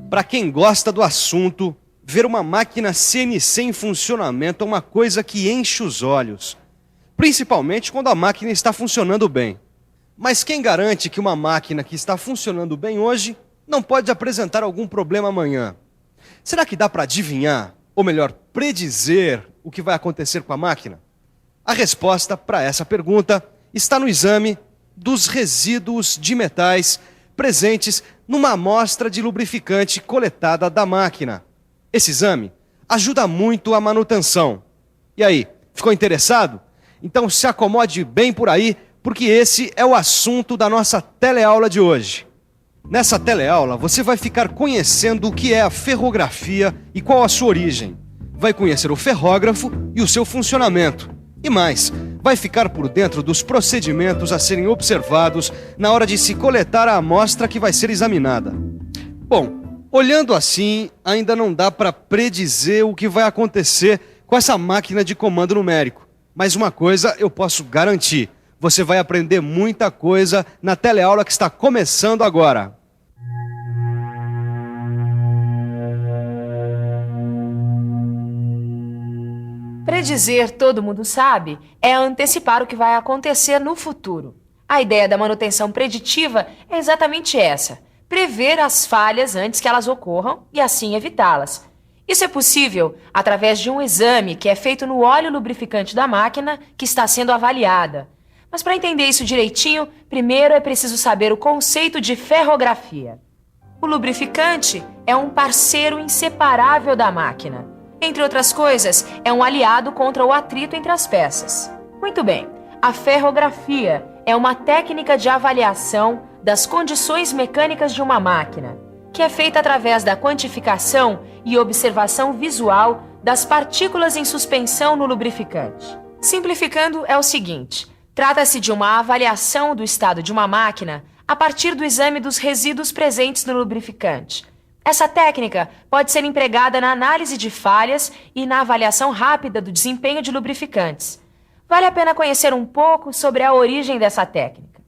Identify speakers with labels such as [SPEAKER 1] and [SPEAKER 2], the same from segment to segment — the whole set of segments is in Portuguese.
[SPEAKER 1] Para quem gosta do assunto, ver uma máquina CNC em funcionamento é uma coisa que enche os olhos, principalmente quando a máquina está funcionando bem. Mas quem garante que uma máquina que está funcionando bem hoje não pode apresentar algum problema amanhã? Será que dá para adivinhar, ou melhor, predizer o que vai acontecer com a máquina? A resposta para essa pergunta está no exame dos resíduos de metais presentes numa amostra de lubrificante coletada da máquina. Esse exame ajuda muito a manutenção. E aí, ficou interessado? Então se acomode bem por aí, porque esse é o assunto da nossa teleaula de hoje. Nessa teleaula, você vai ficar conhecendo o que é a ferrografia e qual a sua origem. Vai conhecer o ferrógrafo e o seu funcionamento. E mais, vai ficar por dentro dos procedimentos a serem observados na hora de se coletar a amostra que vai ser examinada. Bom, olhando assim, ainda não dá para predizer o que vai acontecer com essa máquina de comando numérico. Mas uma coisa eu posso garantir: você vai aprender muita coisa na teleaula que está começando agora.
[SPEAKER 2] Predizer, todo mundo sabe, é antecipar o que vai acontecer no futuro. A ideia da manutenção preditiva é exatamente essa: prever as falhas antes que elas ocorram e assim evitá-las. Isso é possível através de um exame que é feito no óleo lubrificante da máquina que está sendo avaliada. Mas para entender isso direitinho, primeiro é preciso saber o conceito de ferrografia. O lubrificante é um parceiro inseparável da máquina. Entre outras coisas, é um aliado contra o atrito entre as peças. Muito bem, a ferrografia é uma técnica de avaliação das condições mecânicas de uma máquina, que é feita através da quantificação e observação visual das partículas em suspensão no lubrificante. Simplificando, é o seguinte: trata-se de uma avaliação do estado de uma máquina a partir do exame dos resíduos presentes no lubrificante. Essa técnica pode ser empregada na análise de falhas e na avaliação rápida do desempenho de lubrificantes. Vale a pena conhecer um pouco sobre a origem dessa técnica.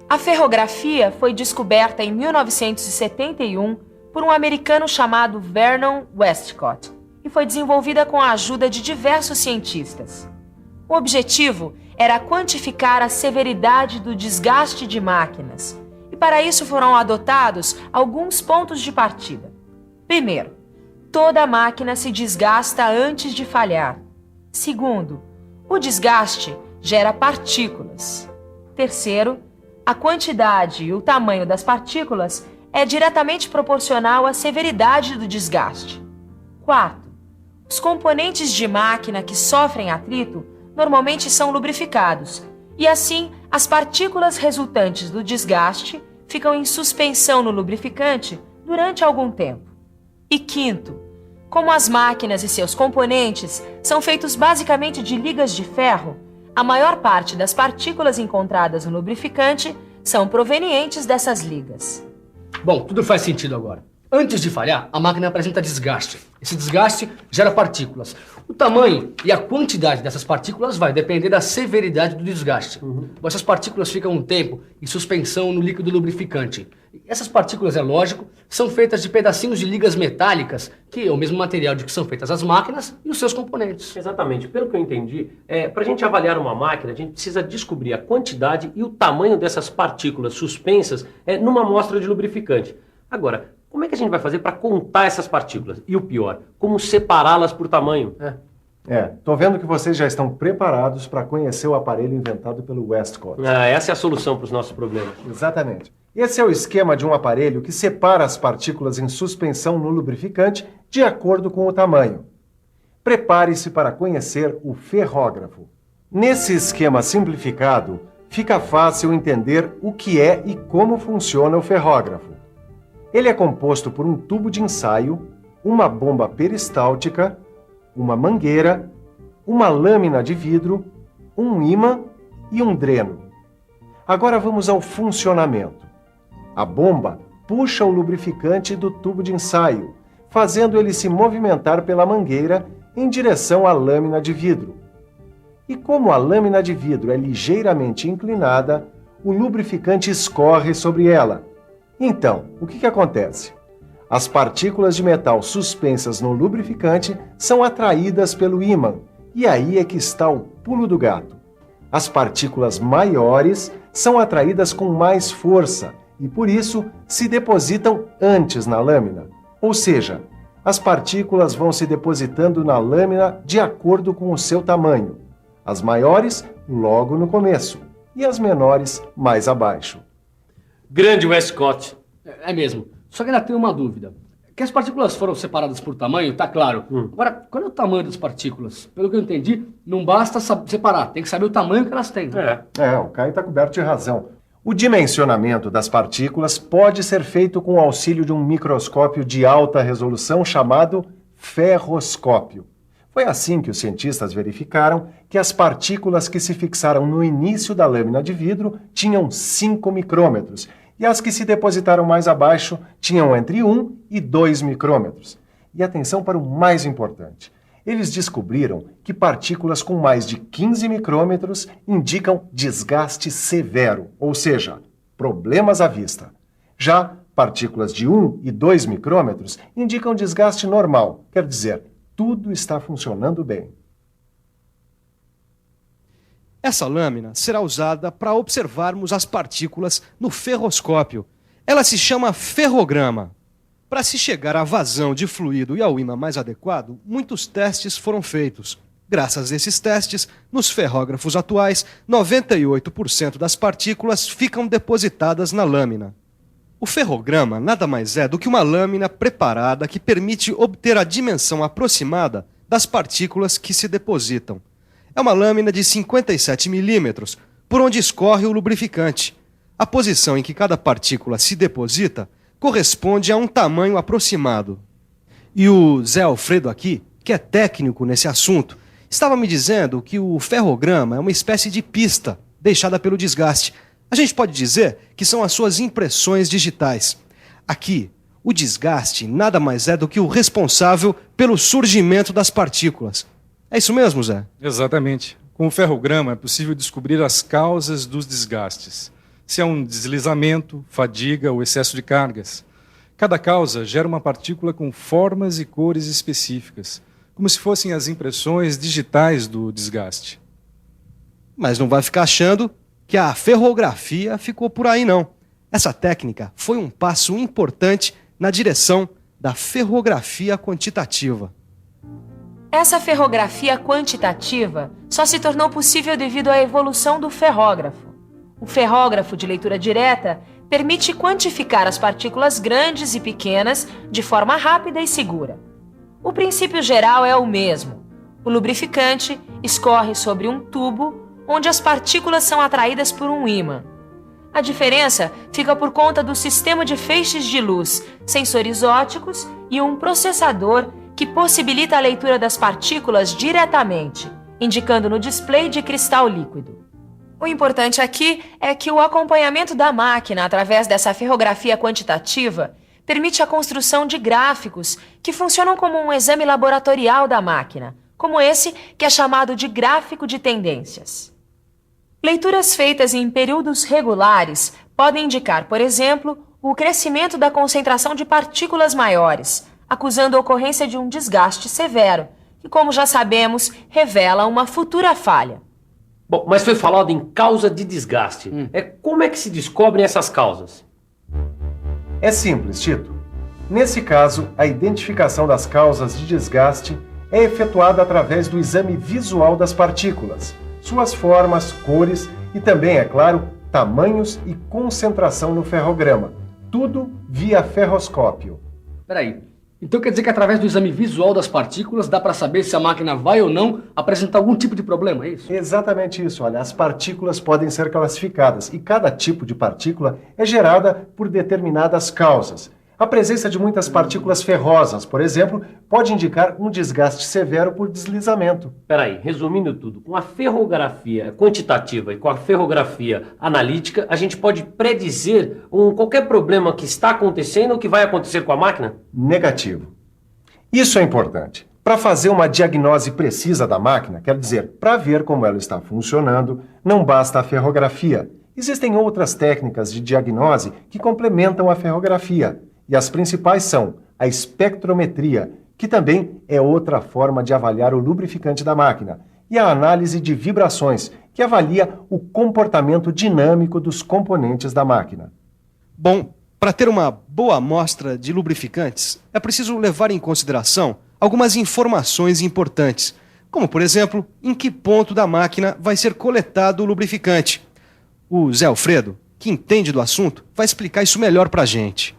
[SPEAKER 2] A ferrografia foi descoberta em 1971 por um americano chamado Vernon Westcott e foi desenvolvida com a ajuda de diversos cientistas. O objetivo era quantificar a severidade do desgaste de máquinas, e para isso foram adotados alguns pontos de partida. Primeiro, toda máquina se desgasta antes de falhar. Segundo, o desgaste gera partículas. Terceiro, a quantidade e o tamanho das partículas é diretamente proporcional à severidade do desgaste. Quarto, os componentes de máquina que sofrem atrito normalmente são lubrificados, e assim as partículas resultantes do desgaste ficam em suspensão no lubrificante durante algum tempo. E quinto, como as máquinas e seus componentes são feitos basicamente de ligas de ferro, a maior parte das partículas encontradas no lubrificante são provenientes dessas ligas.
[SPEAKER 3] Bom, tudo faz sentido agora. Antes de falhar, a máquina apresenta desgaste. Esse desgaste gera partículas. O tamanho e a quantidade dessas partículas vai depender da severidade do desgaste. Essas partículas ficam um tempo em suspensão no líquido lubrificante. Essas partículas, é lógico, são feitas de pedacinhos de ligas metálicas, que é o mesmo material de que são feitas as máquinas e os seus componentes.
[SPEAKER 4] Exatamente. Pelo que eu entendi, para a gente avaliar uma máquina, a gente precisa descobrir a quantidade e o tamanho dessas partículas suspensas numa amostra de lubrificante. Agora, como é que a gente vai fazer para contar essas partículas? E o pior, como separá-las por tamanho?
[SPEAKER 5] Tô vendo que vocês já estão preparados para conhecer o aparelho inventado pelo Westcott.
[SPEAKER 4] Essa é a solução para os nossos problemas.
[SPEAKER 5] Exatamente. Esse é o esquema de um aparelho que separa as partículas em suspensão no lubrificante de acordo com o tamanho. Prepare-se para conhecer o ferrógrafo. Nesse esquema simplificado, fica fácil entender o que é e como funciona o ferrógrafo. Ele é composto por um tubo de ensaio, uma bomba peristáltica, uma mangueira, uma lâmina de vidro, um ímã e um dreno. Agora vamos ao funcionamento. A bomba puxa o lubrificante do tubo de ensaio, fazendo ele se movimentar pela mangueira em direção à lâmina de vidro. E como a lâmina de vidro é ligeiramente inclinada, o lubrificante escorre sobre ela. Então, o que acontece? As partículas de metal suspensas no lubrificante são atraídas pelo ímã, e aí é que está o pulo do gato. As partículas maiores são atraídas com mais força e, por isso, se depositam antes na lâmina. Ou seja, as partículas vão se depositando na lâmina de acordo com o seu tamanho. As maiores, logo no começo, e as menores, mais abaixo.
[SPEAKER 4] Grande Westcott.
[SPEAKER 3] É mesmo. Só que ainda tenho uma dúvida. Que as partículas foram separadas por tamanho, tá claro. Agora, qual é o tamanho das partículas? Pelo que eu entendi, não basta separar, tem que saber o tamanho que elas têm. Né?
[SPEAKER 5] O Caio está coberto de razão. O dimensionamento das partículas pode ser feito com o auxílio de um microscópio de alta resolução chamado ferroscópio. Foi assim que os cientistas verificaram que as partículas que se fixaram no início da lâmina de vidro tinham 5 micrômetros e as que se depositaram mais abaixo tinham entre 1 e 2 micrômetros. E atenção para o mais importante. Eles descobriram que partículas com mais de 15 micrômetros indicam desgaste severo, ou seja, problemas à vista. Já partículas de 1 e 2 micrômetros indicam desgaste normal, quer dizer, tudo está funcionando bem.
[SPEAKER 1] Essa lâmina será usada para observarmos as partículas no ferroscópio. Ela se chama ferrograma. Para se chegar à vazão de fluido e ao ímã mais adequado, muitos testes foram feitos. Graças a esses testes, nos ferrógrafos atuais, 98% das partículas ficam depositadas na lâmina. O ferrograma nada mais é do que uma lâmina preparada que permite obter a dimensão aproximada das partículas que se depositam. É uma lâmina de 57 milímetros, por onde escorre o lubrificante. A posição em que cada partícula se deposita corresponde a um tamanho aproximado. E o Zé Alfredo aqui, que é técnico nesse assunto, estava me dizendo que o ferrograma é uma espécie de pista deixada pelo desgaste. A gente pode dizer que são as suas impressões digitais. Aqui, o desgaste nada mais é do que o responsável pelo surgimento das partículas. É isso mesmo, Zé?
[SPEAKER 6] Exatamente. Com o ferrograma é possível descobrir as causas dos desgastes. Se é um deslizamento, fadiga ou excesso de cargas. Cada causa gera uma partícula com formas e cores específicas, como se fossem as impressões digitais do desgaste.
[SPEAKER 1] Mas não vai ficar achando que a ferrografia ficou por aí, não. Essa técnica foi um passo importante na direção da ferrografia quantitativa.
[SPEAKER 2] Essa ferrografia quantitativa só se tornou possível devido à evolução do ferrógrafo. O ferrógrafo de leitura direta permite quantificar as partículas grandes e pequenas de forma rápida e segura. O princípio geral é o mesmo. O lubrificante escorre sobre um tubo onde as partículas são atraídas por um ímã. A diferença fica por conta do sistema de feixes de luz, sensores ópticos e um processador que possibilita a leitura das partículas diretamente, indicando no display de cristal líquido. O importante aqui é que o acompanhamento da máquina através dessa ferrografia quantitativa permite a construção de gráficos que funcionam como um exame laboratorial da máquina, como esse que é chamado de gráfico de tendências. Leituras feitas em períodos regulares podem indicar, por exemplo, o crescimento da concentração de partículas maiores, acusando a ocorrência de um desgaste severo, que, como já sabemos, revela uma futura falha.
[SPEAKER 4] Bom, mas foi falado em causa de desgaste. Como é que se descobrem essas causas?
[SPEAKER 5] É simples, Tito. Nesse caso, a identificação das causas de desgaste é efetuada através do exame visual das partículas, suas formas, cores e também, é claro, tamanhos e concentração no ferrograma. Tudo via ferroscópio.
[SPEAKER 3] Peraí. Então quer dizer que através do exame visual das partículas dá para saber se a máquina vai ou não apresentar algum tipo de problema, é isso?
[SPEAKER 5] Exatamente isso. Olha, as partículas podem ser classificadas e cada tipo de partícula é gerada por determinadas causas. A presença de muitas partículas ferrosas, por exemplo, pode indicar um desgaste severo por deslizamento.
[SPEAKER 4] Peraí, resumindo tudo, com a ferrografia quantitativa e com a ferrografia analítica, a gente pode predizer qualquer problema que está acontecendo ou que vai acontecer com a máquina?
[SPEAKER 5] Negativo. Isso é importante. Para fazer uma diagnose precisa da máquina, quer dizer, para ver como ela está funcionando, não basta a ferrografia. Existem outras técnicas de diagnose que complementam a ferrografia, e as principais são a espectrometria, que também é outra forma de avaliar o lubrificante da máquina, e a análise de vibrações, que avalia o comportamento dinâmico dos componentes da máquina.
[SPEAKER 1] Bom, para ter uma boa amostra de lubrificantes, é preciso levar em consideração algumas informações importantes, como, por exemplo, em que ponto da máquina vai ser coletado o lubrificante. O Zé Alfredo, que entende do assunto, vai explicar isso melhor para a gente.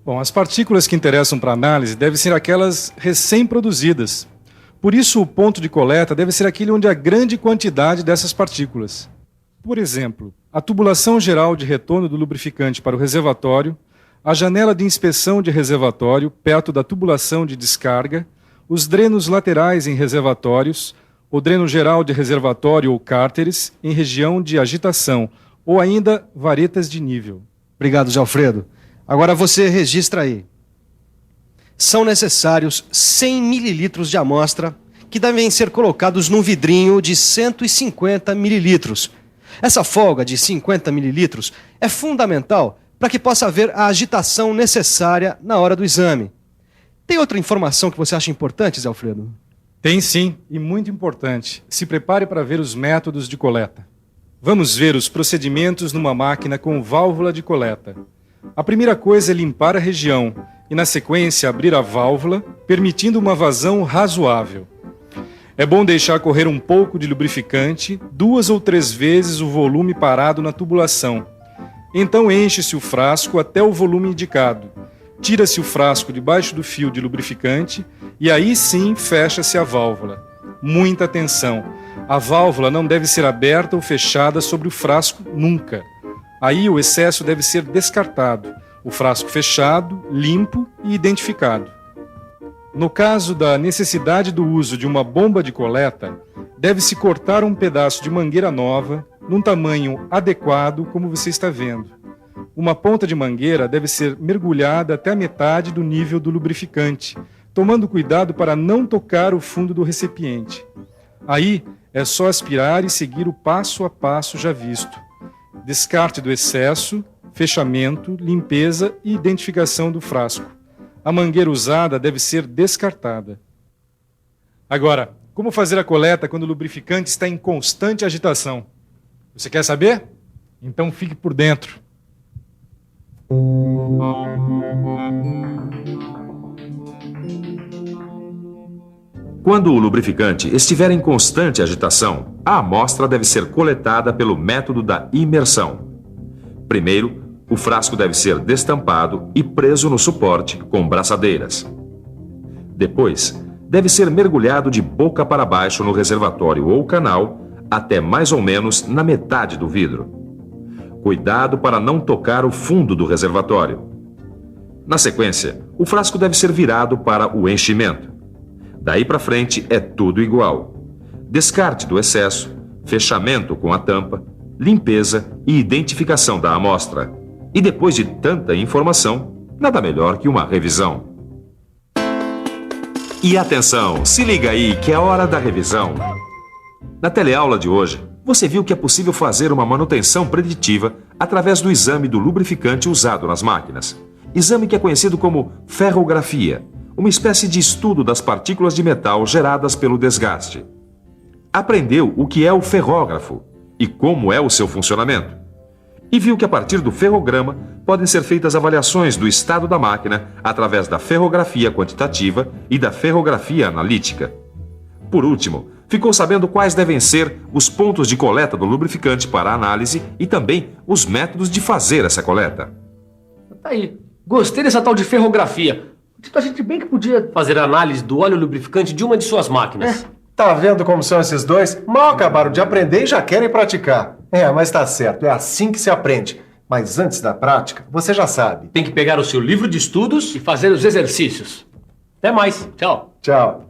[SPEAKER 6] Bom, as partículas que interessam para análise devem ser aquelas recém-produzidas. Por isso, o ponto de coleta deve ser aquele onde há grande quantidade dessas partículas. Por exemplo, a tubulação geral de retorno do lubrificante para o reservatório, a janela de inspeção de reservatório perto da tubulação de descarga, os drenos laterais em reservatórios, o dreno geral de reservatório ou cárteres em região de agitação, ou ainda varetas de nível.
[SPEAKER 1] Obrigado, Zé Alfredo. Agora você registra aí. São necessários 100 mililitros de amostra que devem ser colocados num vidrinho de 150 mililitros. Essa folga de 50 mililitros é fundamental para que possa haver a agitação necessária na hora do exame. Tem outra informação que você acha importante, Zé Alfredo?
[SPEAKER 6] Tem sim, e muito importante. Se prepare para ver os métodos de coleta. Vamos ver os procedimentos numa máquina com válvula de coleta. A primeira coisa é limpar a região e, na sequência, abrir a válvula, permitindo uma vazão razoável. É bom deixar correr um pouco de lubrificante, 2 ou 3 vezes o volume parado na tubulação. Então enche-se o frasco até o volume indicado. Tira-se o frasco debaixo do fio de lubrificante e aí sim fecha-se a válvula. Muita atenção! A válvula não deve ser aberta ou fechada sobre o frasco nunca. Aí o excesso deve ser descartado, o frasco fechado, limpo e identificado. No caso da necessidade do uso de uma bomba de coleta, deve-se cortar um pedaço de mangueira nova, num tamanho adequado, como você está vendo. Uma ponta de mangueira deve ser mergulhada até a metade do nível do lubrificante, tomando cuidado para não tocar o fundo do recipiente. Aí é só aspirar e seguir o passo a passo já visto. Descarte do excesso, fechamento, limpeza e identificação do frasco. A mangueira usada deve ser descartada. Agora, como fazer a coleta quando o lubrificante está em constante agitação? Você quer saber? Então fique por dentro.
[SPEAKER 7] Quando o lubrificante estiver em constante agitação, a amostra deve ser coletada pelo método da imersão. Primeiro, o frasco deve ser destampado e preso no suporte com braçadeiras. Depois, deve ser mergulhado de boca para baixo no reservatório ou canal até mais ou menos na metade do vidro. Cuidado para não tocar o fundo do reservatório. Na sequência, o frasco deve ser virado para o enchimento. Daí para frente é tudo igual. Descarte do excesso, fechamento com a tampa, limpeza e identificação da amostra. E depois de tanta informação, nada melhor que uma revisão. E atenção, se liga aí que é hora da revisão. Na teleaula de hoje, você viu que é possível fazer uma manutenção preditiva através do exame do lubrificante usado nas máquinas. Exame que é conhecido como ferrografia, uma espécie de estudo das partículas de metal geradas pelo desgaste. Aprendeu o que é o ferrógrafo e como é o seu funcionamento. E viu que a partir do ferrograma podem ser feitas avaliações do estado da máquina através da ferrografia quantitativa e da ferrografia analítica. Por último, ficou sabendo quais devem ser os pontos de coleta do lubrificante para análise e também os métodos de fazer essa coleta.
[SPEAKER 3] Tá aí. Gostei dessa tal de ferrografia. A gente bem que podia
[SPEAKER 4] Fazer análise do óleo lubrificante de uma de suas máquinas.
[SPEAKER 5] Tá vendo como são esses dois? Mal acabaram de aprender e já querem praticar. Mas tá certo, é assim que se aprende. Mas antes da prática, você já sabe.
[SPEAKER 4] Tem que pegar o seu livro de estudos
[SPEAKER 3] e fazer os exercícios.
[SPEAKER 4] Até mais.
[SPEAKER 3] Tchau.
[SPEAKER 5] Tchau.